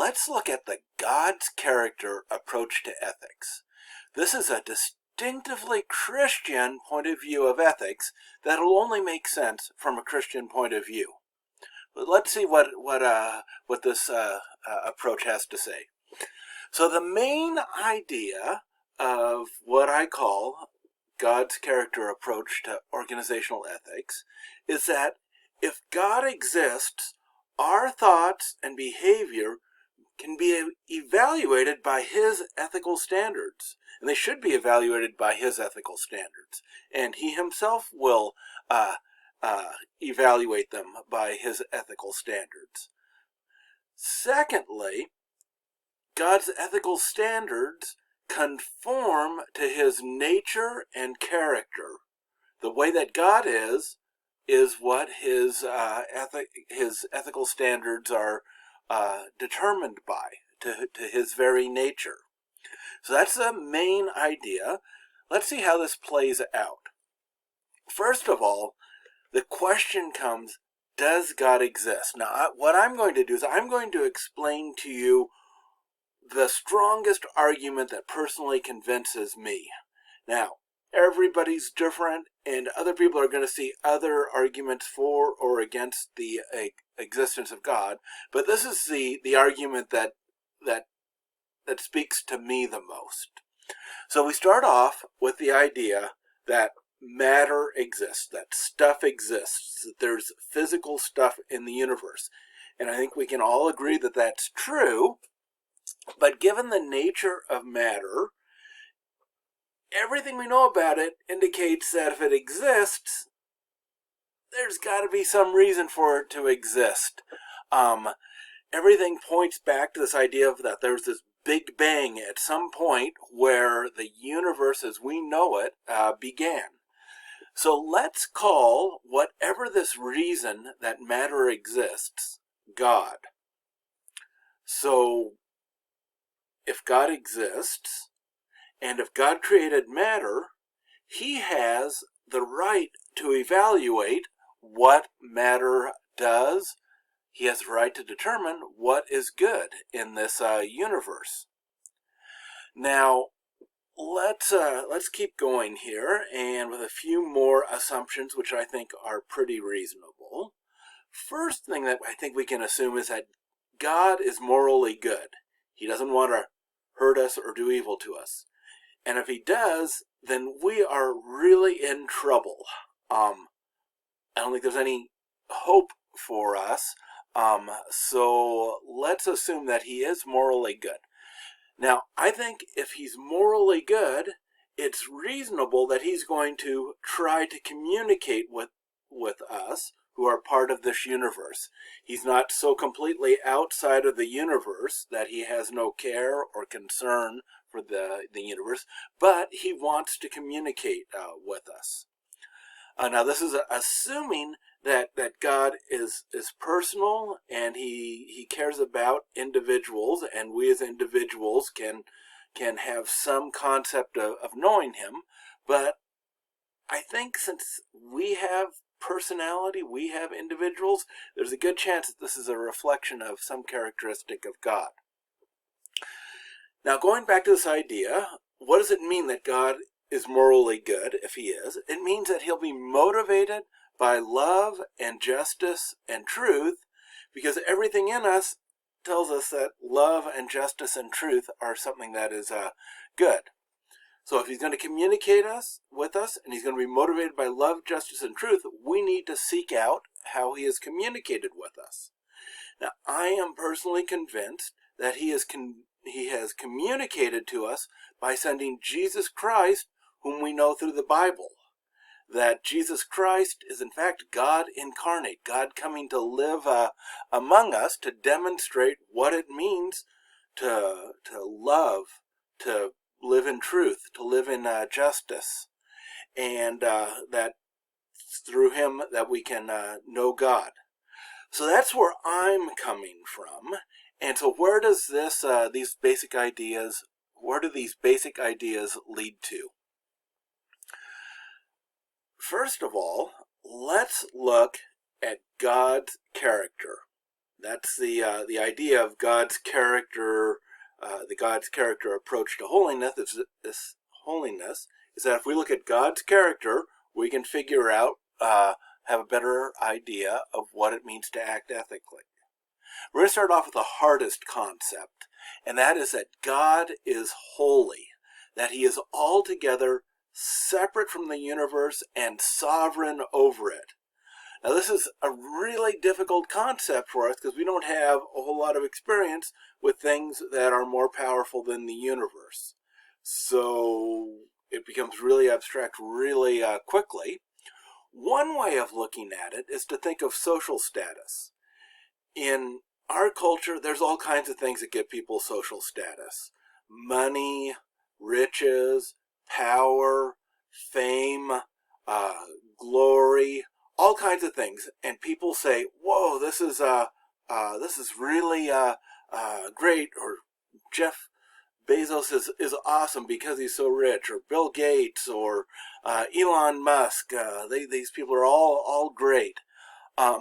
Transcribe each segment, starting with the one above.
let's look at the God's character approach to ethics. This is a distinctively Christian point of view of ethics that will only make sense from a Christian point of view. But let's see what this approach has to say. So the main idea of what I call God's character approach to organizational ethics is that if God exists, our thoughts and behavior can be evaluated by his ethical standards, and they should be evaluated by his ethical standards, and he himself will evaluate them by his ethical standards. Secondly, God's ethical standards conform to his nature and character. The way that God is what his ethical standards are determined by, to his very nature. So that's the main idea. Let's see how this plays out. First of all, the question comes, does God exist? Now, what I'm going to do is I'm going to explain to you the strongest argument that personally convinces me. Now, everybody's different, and other people are going to see other arguments for or against the existence of God, but this is the argument that speaks to me the most. So we start off with the idea that matter exists, that stuff exists, that there's physical stuff in the universe. And I think we can all agree that that's true, but given the nature of matter, everything we know about it indicates that if it exists, there's got to be some reason for it to exist. Everything points back to this idea of that there's this Big Bang at some point where the universe as we know it began. So let's call whatever this reason that matter exists, God. So if God exists, and if God created matter, he has the right to evaluate what matter does. He has the right to determine what is good in this universe. Now, let's keep going here, and with a few more assumptions, which I think are pretty reasonable. First thing that I think we can assume is that God is morally good. He doesn't want to hurt us or do evil to us. And if he does, then we are really in trouble. I don't think there's any hope for us. So let's assume that he is morally good. Now, I think if he's morally good, it's reasonable that he's going to try to communicate with us who are part of this universe. He's not so completely outside of the universe that he has no care or concern for the universe, but he wants to communicate with us. Now, this is assuming that God is personal and he cares about individuals, and we as individuals can have some concept of knowing him. But I think since we have personality, we have individuals, there's a good chance that this is a reflection of some characteristic of God. Now, going back to this idea, what does it mean that God is morally good if he is? It means that he'll be motivated by love and justice and truth, because everything in us tells us that love and justice and truth are something that is good. So if he's going to communicate with us, and he's going to be motivated by love, justice, and truth, we need to seek out how he has communicated with us. Now, I am personally convinced that he has communicated to us by sending Jesus Christ, whom we know through the Bible. That Jesus Christ is in fact God incarnate, God coming to live among us to demonstrate what it means to love, to live in truth, to live in justice, and that through him that we can know God. So that's where I'm coming from. And so where does these basic ideas lead to? First of all, let's look at God's character. That's the idea of God's character. The God's character approach to holiness is that if we look at God's character, we can figure out, have a better idea of what it means to act ethically. We're going to start off with the hardest concept, and that is that God is holy, that he is altogether separate from the universe and sovereign over it. Now, this is a really difficult concept for us because we don't have a whole lot of experience with things that are more powerful than the universe. So it becomes really abstract really quickly. One way of looking at it is to think of social status. In our culture, there's all kinds of things that give people social status. Money, riches, power, fame, glory, all kinds of things. And people say, whoa, this is really great, or Jeff Bezos is awesome because he's so rich, or Bill Gates, or Elon Musk. These people are all great. But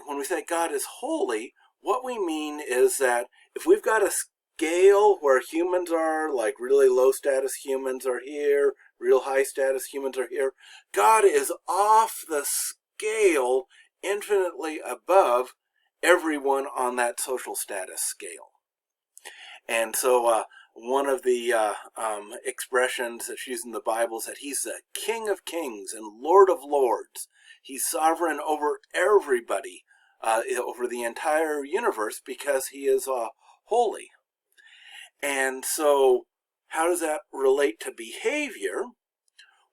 when we say God is holy, what we mean is that if we've got a scale where humans are, like really low status humans are here, real high status humans are here, God is off the scale, infinitely above everyone on that social status scale. And so one of the expressions that's used in the Bible is that he's the King of Kings and Lord of Lords. He's sovereign over everybody, over the entire universe, because he is holy. And so how does that relate to behavior?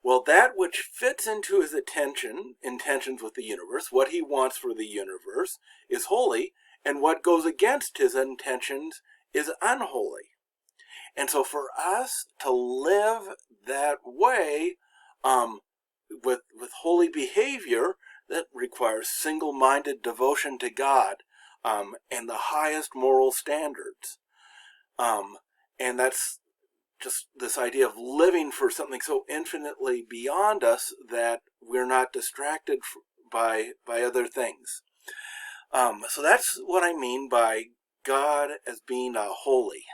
Well, that which fits into his intentions with the universe, what he wants for the universe, is holy, and what goes against his intentions is unholy. And so for us to live that way, with holy behavior, that requires single-minded devotion to God, and the highest moral standards. And that's just this idea of living for something so infinitely beyond us that we're not distracted by other things. So that's what I mean by God as being holy.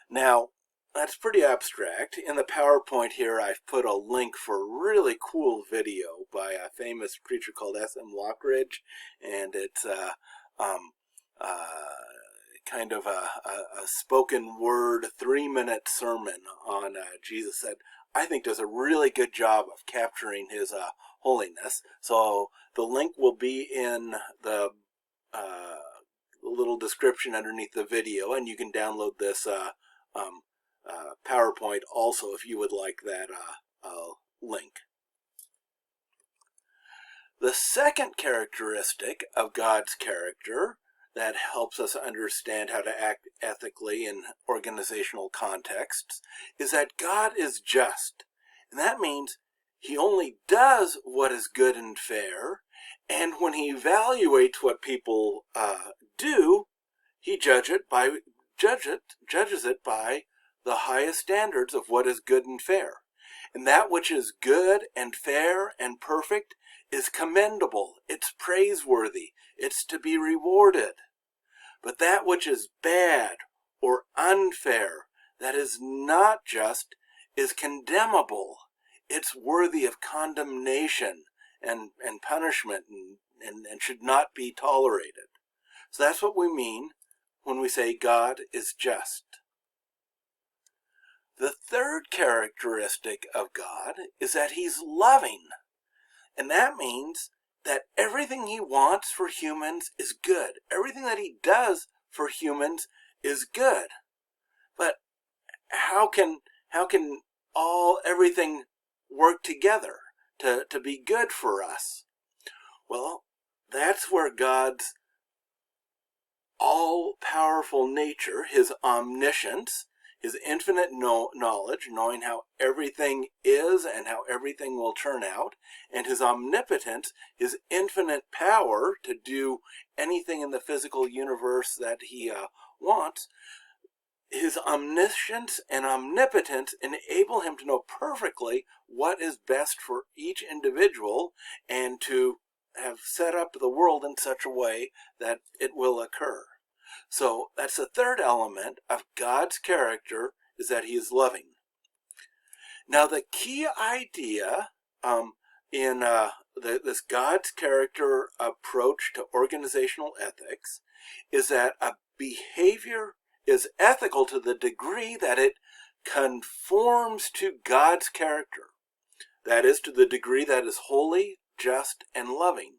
Now, that's pretty abstract. In the PowerPoint here, I've put a link for a really cool video by a famous preacher called S.M. Lockridge, and it's kind of a spoken word 3-minute sermon on Jesus that I think does a really good job of capturing his holiness. So the link will be in the little description underneath the video, and you can download this PowerPoint also if you would like that link. The second characteristic of God's character that helps us understand how to act ethically in organizational contexts is that God is just. And that means he only does what is good and fair, and when he evaluates what people do, he judges it by the highest standards of what is good and fair. And that which is good and fair and perfect is commendable, it's praiseworthy, it's to be rewarded. But that which is bad or unfair, that is not just, is condemnable. It's worthy of condemnation and punishment and should not be tolerated. So that's what we mean when we say God is just. The third characteristic of God is that he's loving. And that means that everything he wants for humans is good. Everything that he does for humans is good. But how can everything work together to be good for us? Well, that's where God's all-powerful nature, his omniscience, his infinite knowledge, knowing how everything is and how everything will turn out, and his omnipotence, his infinite power to do anything in the physical universe that he wants, his omniscience and omnipotence enable him to know perfectly what is best for each individual and to have set up the world in such a way that it will occur. So that's the third element of God's character, is that he is loving. Now the key idea in this God's character approach to organizational ethics is that a behavior is ethical to the degree that it conforms to God's character. That is, to the degree that is holy, just, and loving.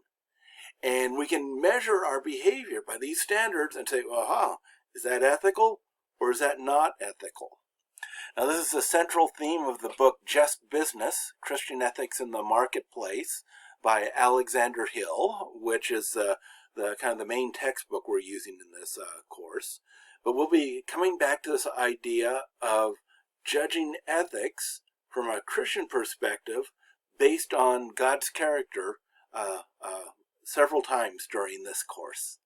And we can measure our behavior by these standards and say, aha, is that ethical or is that not ethical? Now, this is the central theme of the book Just Business, Christian Ethics in the Marketplace by Alexander Hill, which is the kind of the main textbook we're using in this course. But we'll be coming back to this idea of judging ethics from a Christian perspective based on God's character several times during this course.